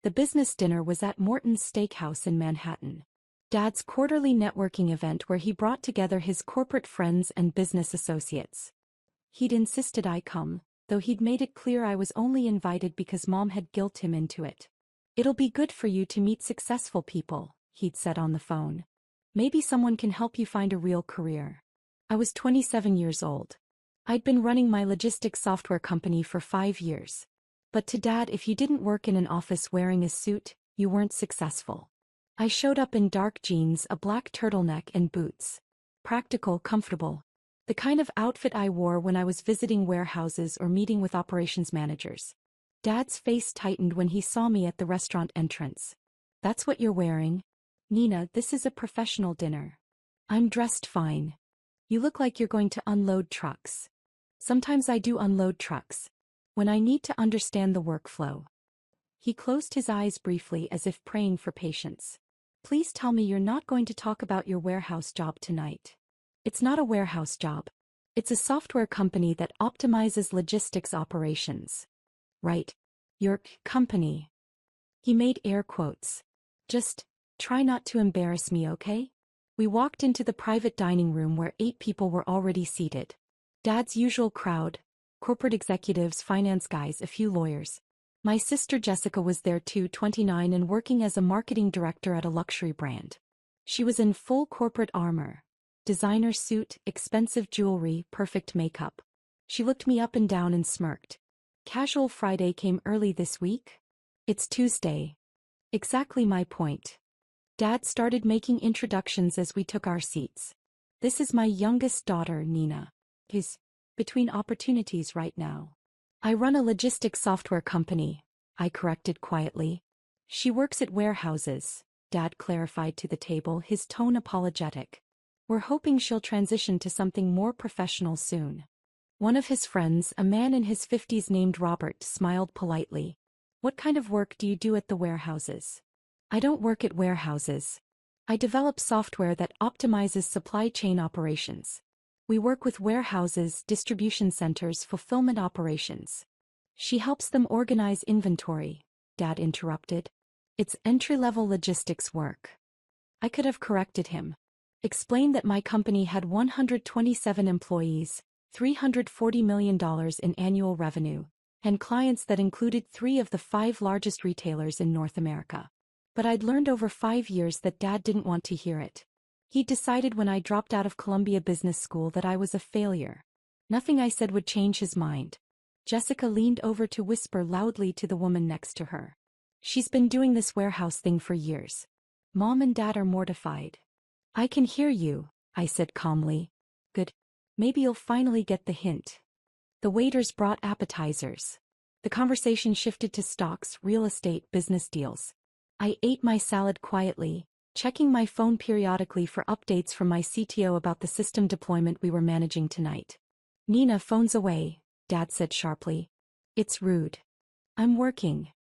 The business dinner was at Morton's Steakhouse in Manhattan. Dad's quarterly networking event where he brought together his corporate friends and business associates. He'd insisted I come, though he'd made it clear I was only invited because Mom had guilted him into it. "It'll be good for you to meet successful people," he'd said on the phone. "Maybe someone can help you find a real career." I was 27 years old. I'd been running my logistics software company for 5 years. But to Dad, if you didn't work in an office wearing a suit, you weren't successful. I showed up in dark jeans, a black turtleneck and boots. Practical, comfortable. The kind of outfit I wore when I was visiting warehouses or meeting with operations managers. Dad's face tightened when he saw me at the restaurant entrance. "That's what you're wearing? Nina, this is a professional dinner." "I'm dressed fine." "You look like you're going to unload trucks." "Sometimes I do unload trucks. When I need to understand the workflow." He closed his eyes briefly as if praying for patience. "Please tell me you're not going to talk about your warehouse job tonight." "It's not a warehouse job. It's a software company that optimizes logistics operations." "Right. Your company." He made air quotes. "Just try not to embarrass me, okay?" We walked into the private dining room where 8 people were already seated. Dad's usual crowd: corporate executives, finance guys, a few lawyers. My sister Jessica was there too, 29 and working as a marketing director at a luxury brand. She was in full corporate armor. Designer suit, expensive jewelry, perfect makeup. She looked me up and down and smirked. "Casual Friday came early this week?" "It's Tuesday." Exactly my point. Dad started making introductions as we took our seats. "This is my youngest daughter, Nina. He's between opportunities right now. I run a logistics software company," I corrected quietly. "She works at warehouses," Dad clarified to the table, his tone apologetic. "We're hoping she'll transition to something more professional soon." One of his friends, a man in his 50s named Robert, smiled politely. "What kind of work do you do at the warehouses?" "I don't work at warehouses. I develop software that optimizes supply chain operations. We work with warehouses, distribution centers, fulfillment operations." "She helps them organize inventory," Dad interrupted. "It's entry-level logistics work." I could have corrected him. Explained that my company had 127 employees, $340 million in annual revenue, and clients that included 3 of the 5 largest retailers in North America. But I'd learned over 5 years that Dad didn't want to hear it. He decided when I dropped out of Columbia Business School that I was a failure. Nothing I said would change his mind. Jessica leaned over to whisper loudly to the woman next to her. "She's been doing this warehouse thing for years. Mom and Dad are mortified." "I can hear you," I said calmly. "Good. Maybe you'll finally get the hint." The waiters brought appetizers. The conversation shifted to stocks, real estate, business deals. I ate my salad quietly, checking my phone periodically for updates from my CTO about the system deployment we were managing tonight. "Nina, phone's away," Dad said sharply. "It's rude." "I'm working."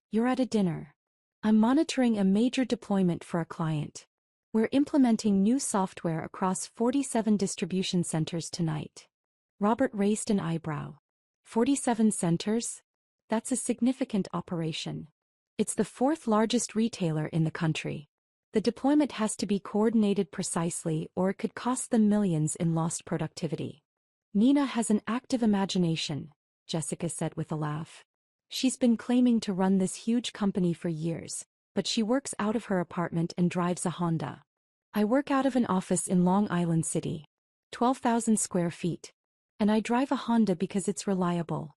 "You're at a dinner." "I'm monitoring a major deployment for a client. We're implementing new software across 47 distribution centers tonight." Robert raised an eyebrow. 47 centers? That's a significant operation. It's the 4th largest retailer in the country. The deployment has to be coordinated precisely or it could cost them millions in lost productivity. "Nina has an active imagination," Jessica said with a laugh. "She's been claiming to run this huge company for years, but she works out of her apartment and drives a Honda. I work out of an office in Long Island City. 12,000 square feet. And I drive a Honda because it's reliable."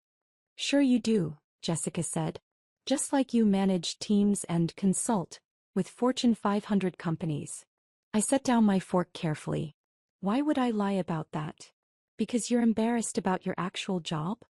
"Sure you do," Jessica said. "Just like you manage teams and consult with Fortune 500 companies." I set down my fork carefully. "Why would I lie about that?" "Because you're embarrassed about your actual job?"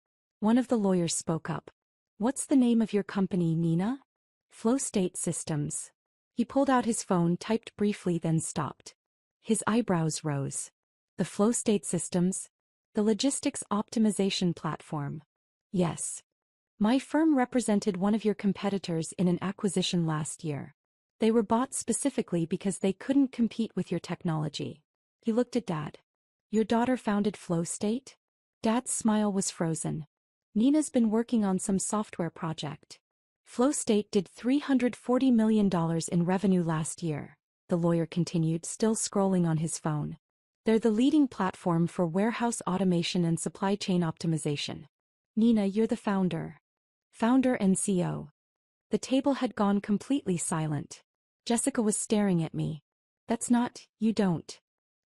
One of the lawyers spoke up. "What's the name of your company, Nina?" "Flow State Systems." He pulled out his phone, typed briefly, then stopped. His eyebrows rose. "The Flow State Systems? The logistics optimization platform?" "Yes. My firm represented one of your competitors in an acquisition last year. They were bought specifically because they couldn't compete with your technology." He looked at Dad. "Your daughter founded Flow State?" Dad's smile was frozen. "Nina's been working on some software project." FlowState did $340 million in revenue last year, the lawyer continued, still scrolling on his phone. They're the leading platform for warehouse automation and supply chain optimization. Nina, you're the founder. Founder and CEO. The table had gone completely silent. Jessica was staring at me. That's not, you don't.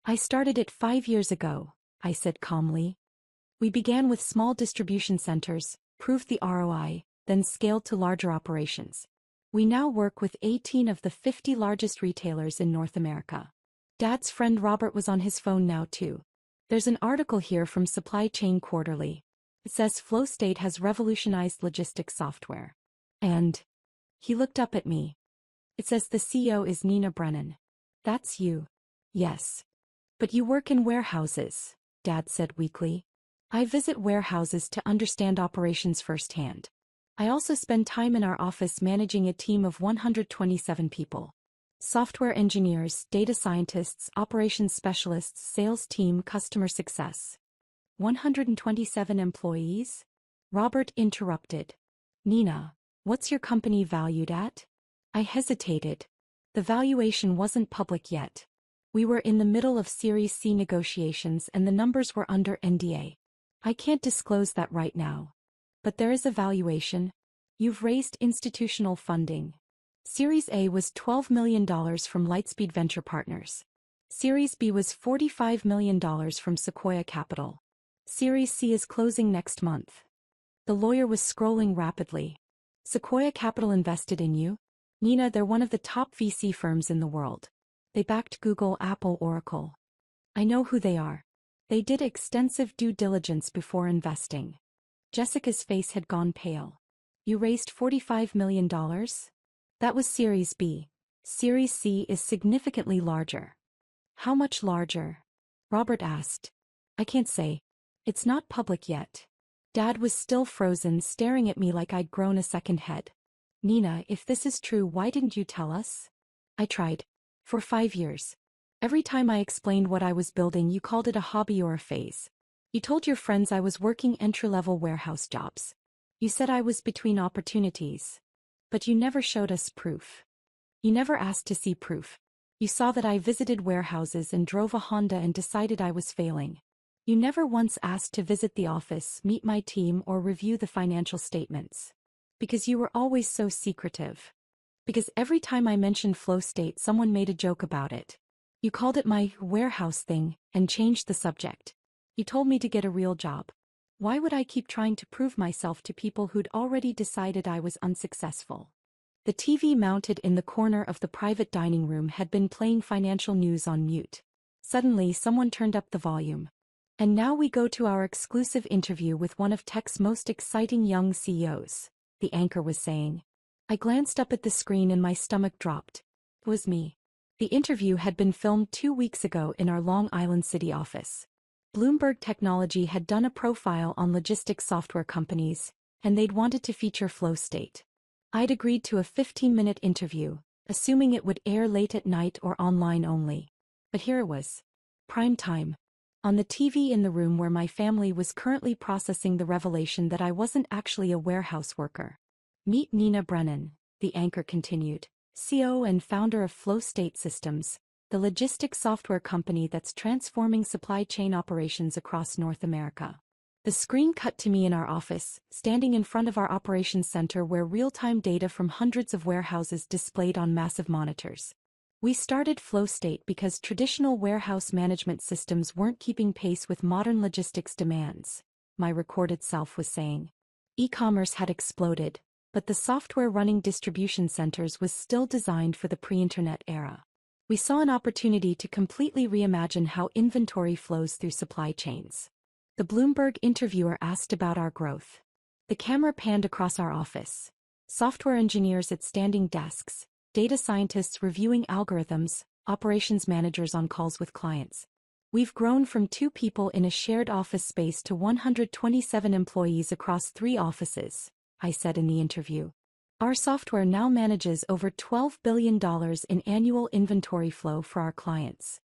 I started it 5 years ago, I said calmly. We began with small distribution centers, proved the ROI, then scaled to larger operations. We now work with 18 of the 50 largest retailers in North America. Dad's friend Robert was on his phone now too. There's an article here from Supply Chain Quarterly. It says FlowState has revolutionized logistics software. And he looked up at me. It says the CEO is Nina Brennan. That's you. Yes. But you work in warehouses, Dad said weakly. I visit warehouses to understand operations firsthand. I also spend time in our office managing a team of 127 people. Software engineers, data scientists, operations specialists, sales team, customer success. 127 employees? Robert interrupted. Nina, what's your company valued at? I hesitated. The valuation wasn't public yet. We were in the middle of Series C negotiations and the numbers were under NDA. I can't disclose that right now. But there is a valuation. You've raised institutional funding. Series A was $12 million from Lightspeed Venture Partners. Series B was $45 million from Sequoia Capital. Series C is closing next month. The lawyer was scrolling rapidly. Sequoia Capital invested in you? Nina, they're one of the top VC firms in the world. They backed Google, Apple, Oracle. I know who they are. They did extensive due diligence before investing. Jessica's face had gone pale. You raised $45 million? That was Series B. Series C is significantly larger. How much larger? Robert asked. I can't say. It's not public yet. Dad was still frozen, staring at me like I'd grown a second head. Nina, if this is true, why didn't you tell us? I tried. For 5 years. Every time I explained what I was building, you called it a hobby or a phase. You told your friends I was working entry-level warehouse jobs. You said I was between opportunities. But you never showed us proof. You never asked to see proof. You saw that I visited warehouses and drove a Honda and decided I was failing. You never once asked to visit the office, meet my team, or review the financial statements. Because you were always so secretive. Because every time I mentioned FlowState, someone made a joke about it. You called it my warehouse thing and changed the subject. You told me to get a real job. Why would I keep trying to prove myself to people who'd already decided I was unsuccessful? The TV mounted in the corner of the private dining room had been playing financial news on mute. Suddenly, someone turned up the volume. And now we go to our exclusive interview with one of tech's most exciting young CEOs, the anchor was saying. I glanced up at the screen and my stomach dropped. It was me. The interview had been filmed 2 weeks ago in our Long Island City office. Bloomberg Technology had done a profile on logistics software companies, and they'd wanted to feature FlowState. I'd agreed to a 15-minute interview, assuming it would air late at night or online only. But here it was. Prime time. On the TV in the room where my family was currently processing the revelation that I wasn't actually a warehouse worker. Meet Nina Brennan, the anchor continued, CEO and founder of FlowState Systems, the logistics software company that's transforming supply chain operations across North America. The screen cut to me in our office, standing in front of our operations center where real-time data from hundreds of warehouses displayed on massive monitors. We started FlowState because traditional warehouse management systems weren't keeping pace with modern logistics demands, my recorded self was saying. E-commerce had exploded, but the software running distribution centers was still designed for the pre-internet era. We saw an opportunity to completely reimagine how inventory flows through supply chains. The Bloomberg interviewer asked about our growth. The camera panned across our office. Software engineers at standing desks, data scientists reviewing algorithms, operations managers on calls with clients. We've grown from 2 people in a shared office space to 127 employees across 3 offices, I said in the interview. Our software now manages over $12 billion in annual inventory flow for our clients.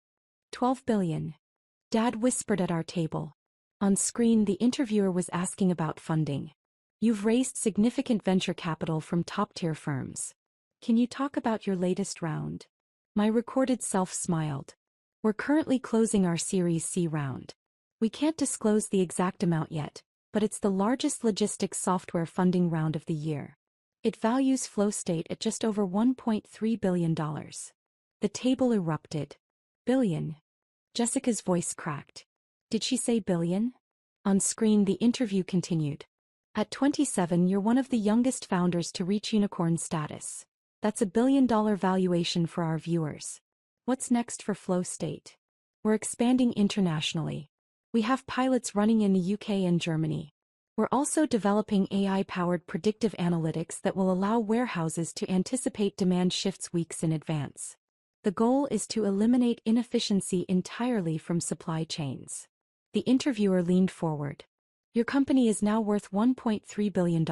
$12 billion. Dad whispered at our table. On screen, the interviewer was asking about funding. You've raised significant venture capital from top-tier firms. Can you talk about your latest round? My recorded self smiled. We're currently closing our Series C round. We can't disclose the exact amount yet, but it's the largest logistics software funding round of the year. It values FlowState at just over $1.3 billion. The table erupted. Billion. Jessica's voice cracked. Did she say billion? On screen, the interview continued. At 27, you're one of the youngest founders to reach unicorn status. That's a $1 billion valuation for our viewers. What's next for FlowState? We're expanding internationally. We have pilots running in the UK and Germany. We're also developing AI-powered predictive analytics that will allow warehouses to anticipate demand shifts weeks in advance. The goal is to eliminate inefficiency entirely from supply chains. The interviewer leaned forward. Your company is now worth $1.3 billion.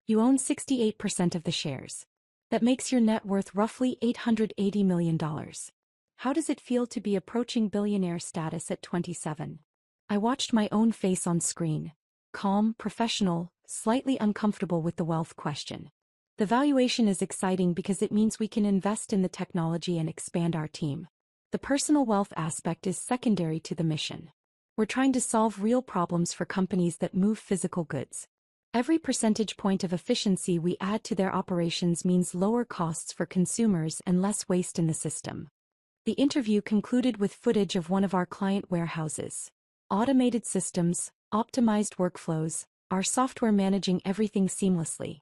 You own 68% of the shares. That makes your net worth roughly $880 million. How does it feel to be approaching billionaire status at 27? I watched my own face on screen. Calm, professional, slightly uncomfortable with the wealth question. The valuation is exciting because it means we can invest in the technology and expand our team. The personal wealth aspect is secondary to the mission. We're trying to solve real problems for companies that move physical goods. Every percentage point of efficiency we add to their operations means lower costs for consumers and less waste in the system. The interview concluded with footage of one of our client warehouses. Automated systems, optimized workflows, our software managing everything seamlessly.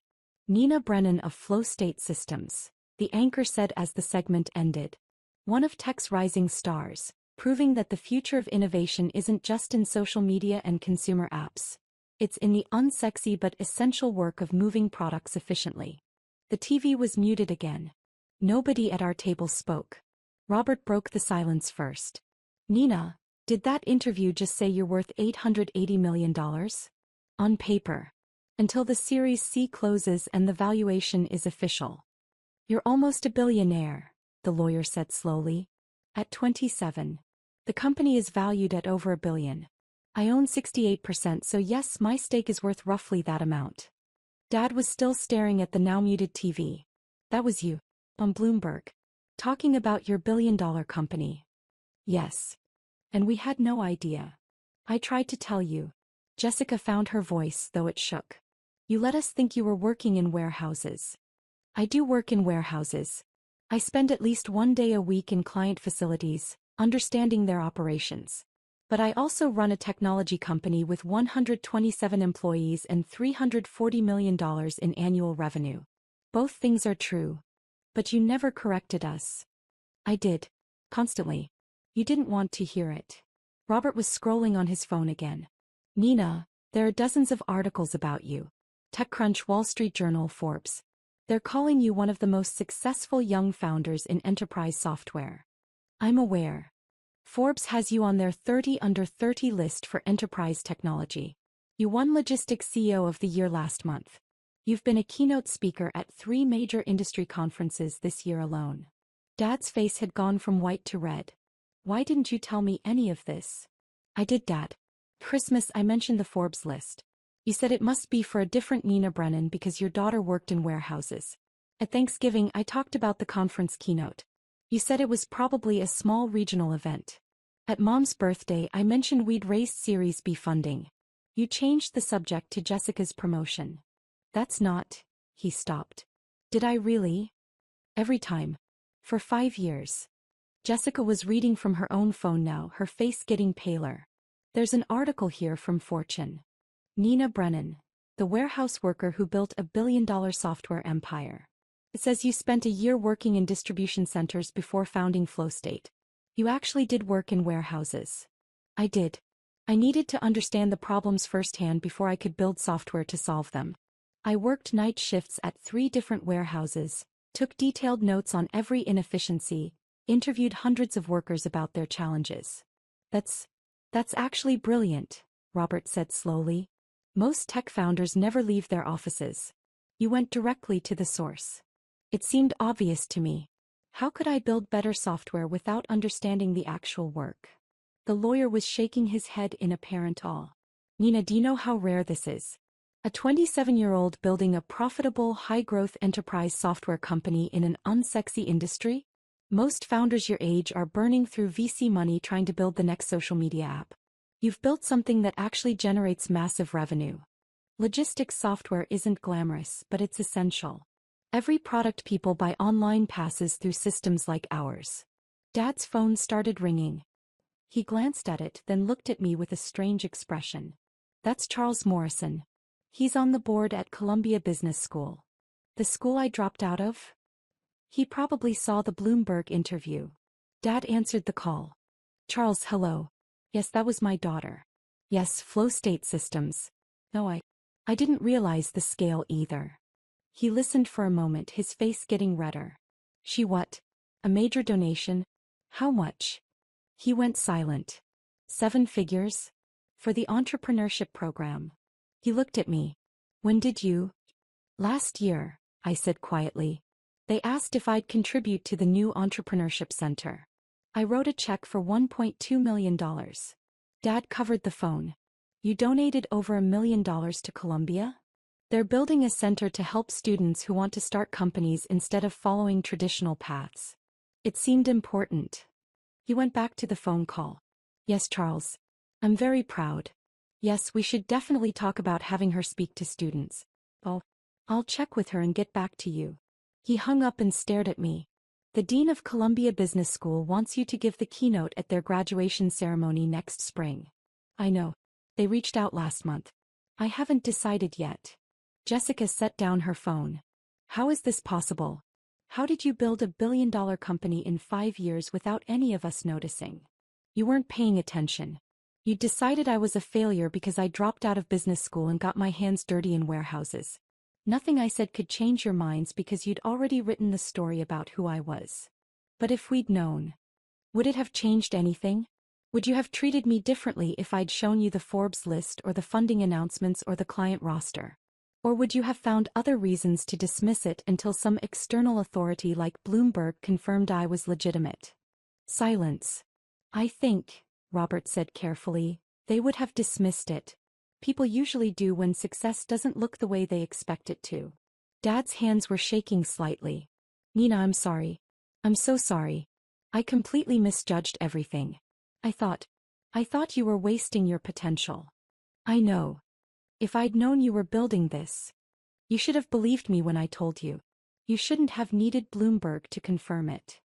Nina Brennan of FlowState Systems, the anchor said as the segment ended. One of tech's rising stars, proving that the future of innovation isn't just in social media and consumer apps. It's in the unsexy but essential work of moving products efficiently. The TV was muted again. Nobody at our table spoke. Robert broke the silence first. Nina, did that interview just say you're worth $880 million? On paper. Until the Series C closes and the valuation is official. You're almost a billionaire, the lawyer said slowly. At 27. The company is valued at over $1 billion. I own 68%, so yes, my stake is worth roughly that amount. Dad was still staring at the now muted TV. That was you, on Bloomberg. Talking about your billion-dollar company. Yes. And we had no idea. I tried to tell you. Jessica found her voice, though it shook. You let us think you were working in warehouses. I do work in warehouses. I spend at least one day a week in client facilities, understanding their operations. But I also run a technology company with 127 employees and $340 million in annual revenue. Both things are true. But you never corrected us. I did. Constantly. You didn't want to hear it. Robert was scrolling on his phone again. Nina, there are dozens of articles about you. TechCrunch, Wall Street Journal, Forbes. They're calling you one of the most successful young founders in enterprise software. I'm aware. Forbes has you on their 30 under 30 list for enterprise technology. You won Logistics CEO of the Year last month. You've been a keynote speaker at 3 major industry conferences this year alone. Dad's face had gone from white to red. Why didn't you tell me any of this? I did, Dad. Christmas, I mentioned the Forbes list. You said it must be for a different Nina Brennan because your daughter worked in warehouses. At Thanksgiving, I talked about the conference keynote. You said it was probably a small regional event. At Mom's birthday, I mentioned we'd raised Series B funding. You changed the subject to Jessica's promotion. That's not... He stopped. Did I really? Every time. For 5 years. Jessica was reading from her own phone now, her face getting paler. There's an article here from Fortune. Nina Brennan, the warehouse worker who built a billion-dollar software empire. It says you spent a year working in distribution centers before founding FlowState. You actually did work in warehouses. I did. I needed to understand the problems firsthand before I could build software to solve them. I worked night shifts at 3 different warehouses, took detailed notes on every inefficiency, interviewed hundreds of workers about their challenges. That's actually brilliant, Robert said slowly. Most tech founders never leave their offices. You went directly to the source. It seemed obvious to me. How could I build better software without understanding the actual work? The lawyer was shaking his head in apparent awe. Nina, do you know how rare this is? A 27-year-old building a profitable, high-growth enterprise software company in an unsexy industry? Most founders your age are burning through VC money trying to build the next social media app. You've built something that actually generates massive revenue. Logistics software isn't glamorous, but it's essential. Every product people buy online passes through systems like ours. Dad's phone started ringing. He glanced at it, then looked at me with a strange expression. That's Charles Morrison. He's on the board at Columbia Business School. The school I dropped out of? He probably saw the Bloomberg interview. Dad answered the call. Charles, hello. Yes, that was my daughter. Yes, flow state systems. No, I didn't realize the scale either. He listened for a moment, his face getting redder. She what? A major donation? How much? He went silent. 7 figures? For the entrepreneurship program. He looked at me. When did you? Last year, I said quietly. They asked if I'd contribute to the new entrepreneurship center. I wrote a check for $1.2 million. Dad covered the phone. You donated over $1 million to Columbia? They're building a center to help students who want to start companies instead of following traditional paths. It seemed important. He went back to the phone call. Yes, Charles. I'm very proud. Yes, we should definitely talk about having her speak to students. I'll check with her and get back to you. He hung up and stared at me. The dean of Columbia Business School wants you to give the keynote at their graduation ceremony next spring. I know. They reached out last month. I haven't decided yet. Jessica set down her phone. How is this possible? How did you build $1 billion company in 5 years without any of us noticing? You weren't paying attention. You decided I was a failure because I dropped out of business school and got my hands dirty in warehouses. Nothing I said could change your minds because you'd already written the story about who I was. But if we'd known, would it have changed anything? Would you have treated me differently if I'd shown you the Forbes list or the funding announcements or the client roster? Or would you have found other reasons to dismiss it until some external authority like Bloomberg confirmed I was legitimate? Silence. I think, Robert said carefully, they would have dismissed it. People usually do when success doesn't look the way they expect it to. Dad's hands were shaking slightly. Nina, I'm sorry. I'm so sorry. I completely misjudged everything. I thought you were wasting your potential. I know. If I'd known you were building this, you should have believed me when I told you. You shouldn't have needed Bloomberg to confirm it.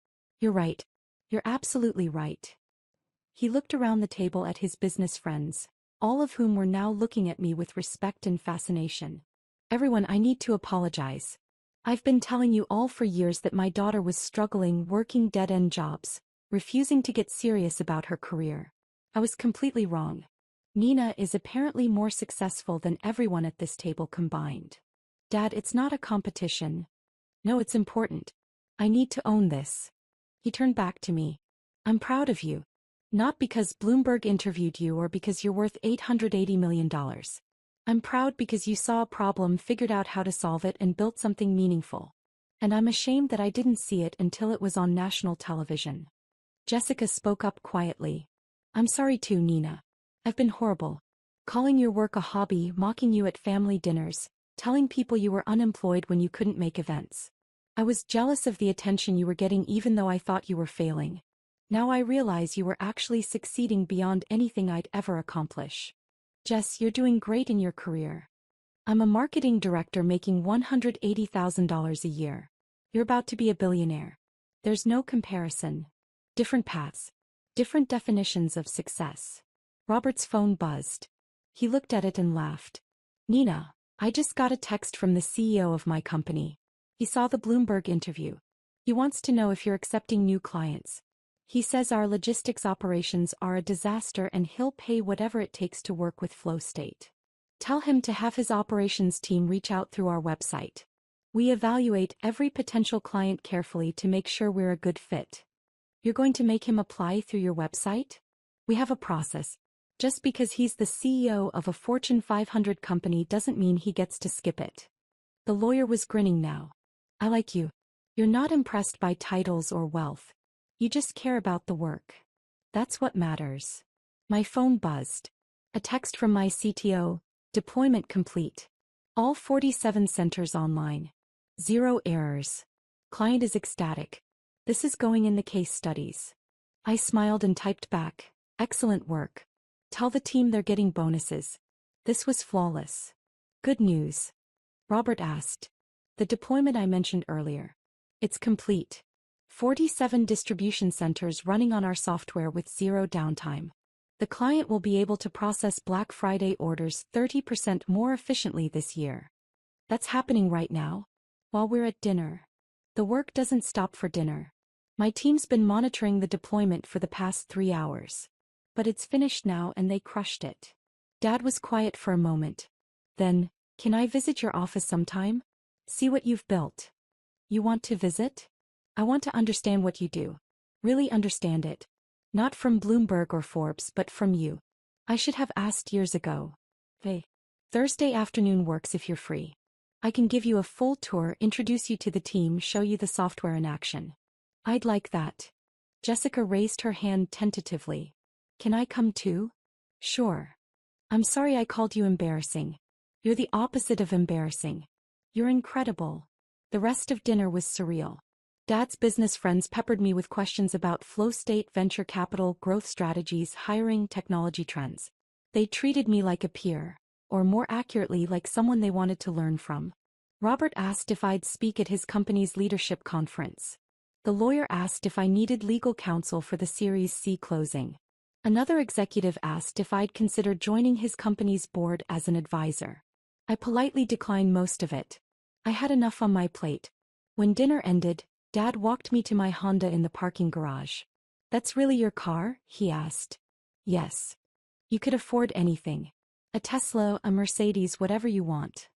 You're right. You're absolutely right. He looked around the table at his business friends, all of whom were now looking at me with respect and fascination. Everyone, I need to apologize. I've been telling you all for years that my daughter was struggling, working dead-end jobs, refusing to get serious about her career. I was completely wrong. Nina is apparently more successful than everyone at this table combined. Dad, it's not a competition. No, it's important. I need to own this. He turned back to me. I'm proud of you. Not because Bloomberg interviewed you or because you're worth $880 million. I'm proud because you saw a problem, figured out how to solve it, and built something meaningful. And I'm ashamed that I didn't see it until it was on national television. Jessica spoke up quietly. I'm sorry too, Nina. I've been horrible. Calling your work a hobby, mocking you at family dinners, telling people you were unemployed when you couldn't make events. I was jealous of the attention you were getting even though I thought you were failing. Now I realize you were actually succeeding beyond anything I'd ever accomplish. Jess, you're doing great in your career. I'm a marketing director making $180,000 a year. You're about to be a billionaire. There's no comparison. Different paths. Different definitions of success. Robert's phone buzzed. He looked at it and laughed. Nina, I just got a text from the CEO of my company. He saw the Bloomberg interview. He wants to know if you're accepting new clients. He says our logistics operations are a disaster and he'll pay whatever it takes to work with Flow State. Tell him to have his operations team reach out through our website. We evaluate every potential client carefully to make sure we're a good fit. You're going to make him apply through your website? We have a process. Just because he's the CEO of a Fortune 500 company doesn't mean he gets to skip it. The lawyer was grinning now. I like you. You're not impressed by titles or wealth. You just care about the work. That's what matters. My phone buzzed. A text from my CTO, deployment complete. All 47 centers online. Zero errors. Client is ecstatic. This is going in the case studies. I smiled and typed back. Excellent work. Tell the team they're getting bonuses. This was flawless. Good news. Robert asked. The deployment I mentioned earlier. It's complete. 47 distribution centers running on our software with zero downtime. The client will be able to process Black Friday orders 30% more efficiently this year. That's happening right now, while we're at dinner. The work doesn't stop for dinner. My team's been monitoring the deployment for the past 3 hours. But it's finished now and they crushed it. Dad was quiet for a moment. Then, can I visit your office sometime? See what you've built. You want to visit? I want to understand what you do. Really understand it. Not from Bloomberg or Forbes but from you. I should have asked years ago. Hey. Thursday afternoon works if you're free. I can give you a full tour, introduce you to the team, show you the software in action. I'd like that. Jessica raised her hand tentatively. Can I come too? Sure. I'm sorry I called you embarrassing. You're the opposite of embarrassing. You're incredible. The rest of dinner was surreal. Dad's business friends peppered me with questions about flow state, venture capital, growth strategies, hiring, technology trends. They treated me like a peer, or more accurately like someone they wanted to learn from. Robert asked if I'd speak at his company's leadership conference. The lawyer asked if I needed legal counsel for the Series C closing. Another executive asked if I'd consider joining his company's board as an advisor. I politely declined most of it. I had enough on my plate. When dinner ended, Dad walked me to my Honda in the parking garage. That's really your car? He asked. Yes. You could afford anything. A Tesla, a Mercedes, whatever you want.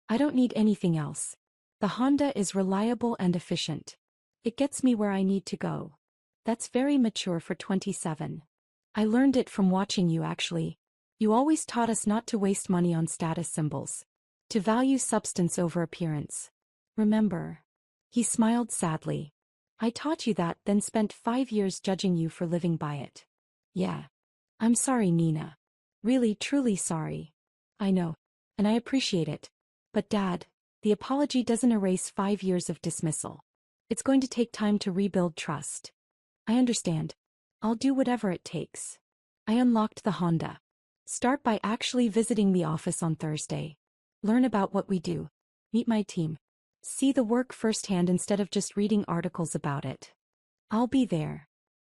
I don't need anything else. The Honda is reliable and efficient. It gets me where I need to go. That's very mature for 27. I learned it from watching you actually. You always taught us not to waste money on status symbols. To value substance over appearance. Remember? He smiled sadly. I taught you that, then spent 5 years judging you for living by it. Yeah. I'm sorry, Nina. Really, truly sorry. I know. And I appreciate it. But Dad, the apology doesn't erase 5 years of dismissal. It's going to take time to rebuild trust. I understand. I'll do whatever it takes. I unlocked the Honda. Start by actually visiting the office on Thursday. Learn about what we do. Meet my team. See the work firsthand instead of just reading articles about it. I'll be there.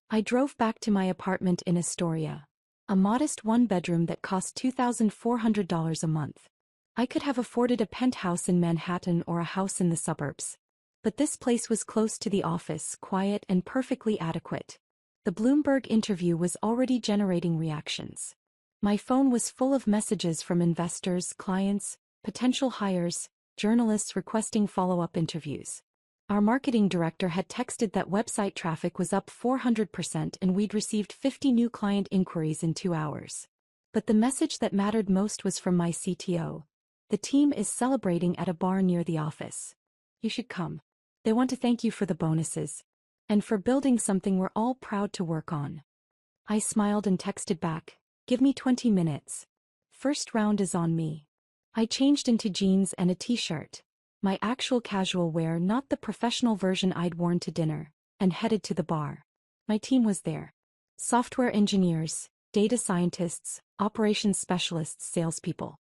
I drove back to my apartment in Astoria. A modest one-bedroom that cost $2,400 a month. I could have afforded a penthouse in Manhattan or a house in the suburbs. But this place was close to the office, quiet and perfectly adequate. The Bloomberg interview was already generating reactions. My phone was full of messages from investors, clients, potential hires, journalists requesting follow-up interviews. Our marketing director had texted that website traffic was up 400% and we'd received 50 new client inquiries in 2 hours. But the message that mattered most was from my CTO. The team is celebrating at a bar near the office. You should come. They want to thank you for the bonuses. And for building something we're all proud to work on. I smiled and texted back, give me 20 minutes. First round is on me. I changed into jeans and a t-shirt. My actual casual wear, not the professional version I'd worn to dinner, and headed to the bar. My team was there. Software engineers, data scientists, operations specialists, salespeople.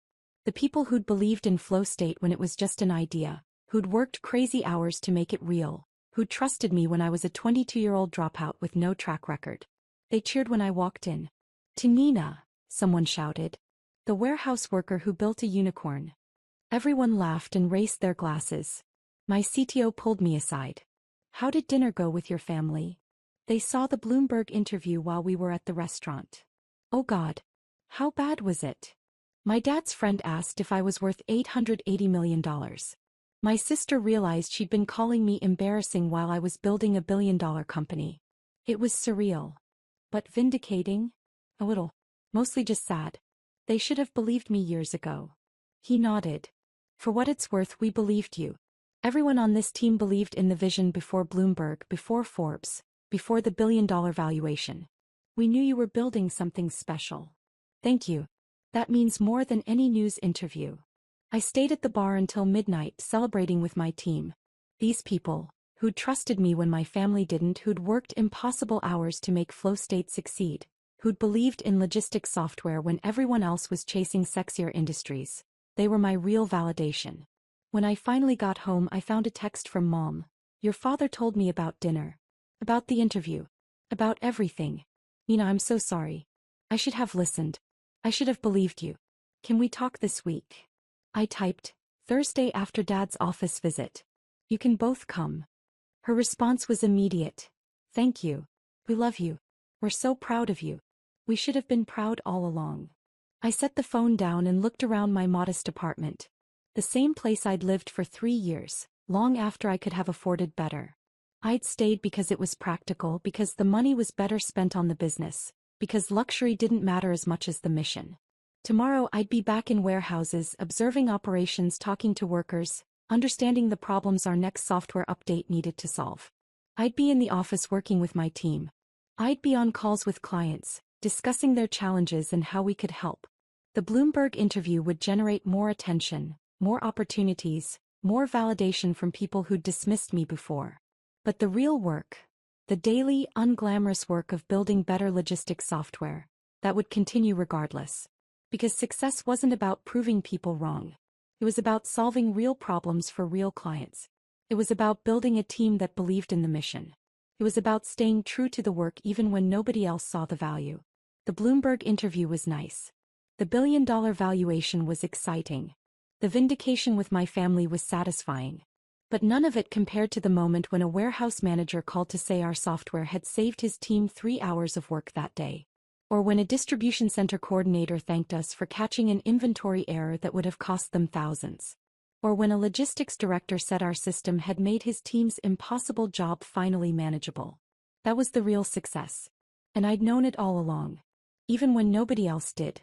The people who'd believed in flow state when it was just an idea, who'd worked crazy hours to make it real, who trusted me when I was a 22-year-old dropout with no track record. They cheered when I walked in. To Nina, someone shouted. The warehouse worker who built a unicorn. Everyone laughed and raised their glasses. My CTO pulled me aside. How did dinner go with your family? They saw the Bloomberg interview while we were at the restaurant. Oh God. How bad was it? My dad's friend asked if I was worth $880 million. My sister realized she'd been calling me embarrassing while I was building a billion-dollar company. It was surreal. But vindicating? A little. Mostly just sad. They should have believed me years ago. He nodded. For what it's worth, we believed you. Everyone on this team believed in the vision before Bloomberg, before Forbes, before the billion-dollar valuation. We knew you were building something special. Thank you. That means more than any news interview. I stayed at the bar until midnight celebrating with my team. These people, who'd trusted me when my family didn't, who'd worked impossible hours to make Flow State succeed, who'd believed in logistics software when everyone else was chasing sexier industries. They were my real validation. When I finally got home, I found a text from Mom. Your father told me about dinner. About the interview. About everything. Nina, I'm so sorry. I should have listened. I should have believed you. Can we talk this week? I typed, Thursday after Dad's office visit. You can both come. Her response was immediate. Thank you. We love you. We're so proud of you. We should have been proud all along. I set the phone down and looked around my modest apartment. The same place I'd lived for 3 years, long after I could have afforded better. I'd stayed because it was practical, because the money was better spent on the business, because luxury didn't matter as much as the mission. Tomorrow I'd be back in warehouses, observing operations, talking to workers, understanding the problems our next software update needed to solve. I'd be in the office working with my team. I'd be on calls with clients, discussing their challenges and how we could help. The Bloomberg interview would generate more attention, more opportunities, more validation from people who'd dismissed me before. But the real work, the daily, unglamorous work of building better logistics software, that would continue regardless. Because success wasn't about proving people wrong. It was about solving real problems for real clients. It was about building a team that believed in the mission. It was about staying true to the work even when nobody else saw the value. The Bloomberg interview was nice. The billion-dollar valuation was exciting. The vindication with my family was satisfying. But none of it compared to the moment when a warehouse manager called to say our software had saved his team 3 hours of work that day. Or when a distribution center coordinator thanked us for catching an inventory error that would have cost them thousands. Or when a logistics director said our system had made his team's impossible job finally manageable. That was the real success. And I'd known it all along. Even when nobody else did.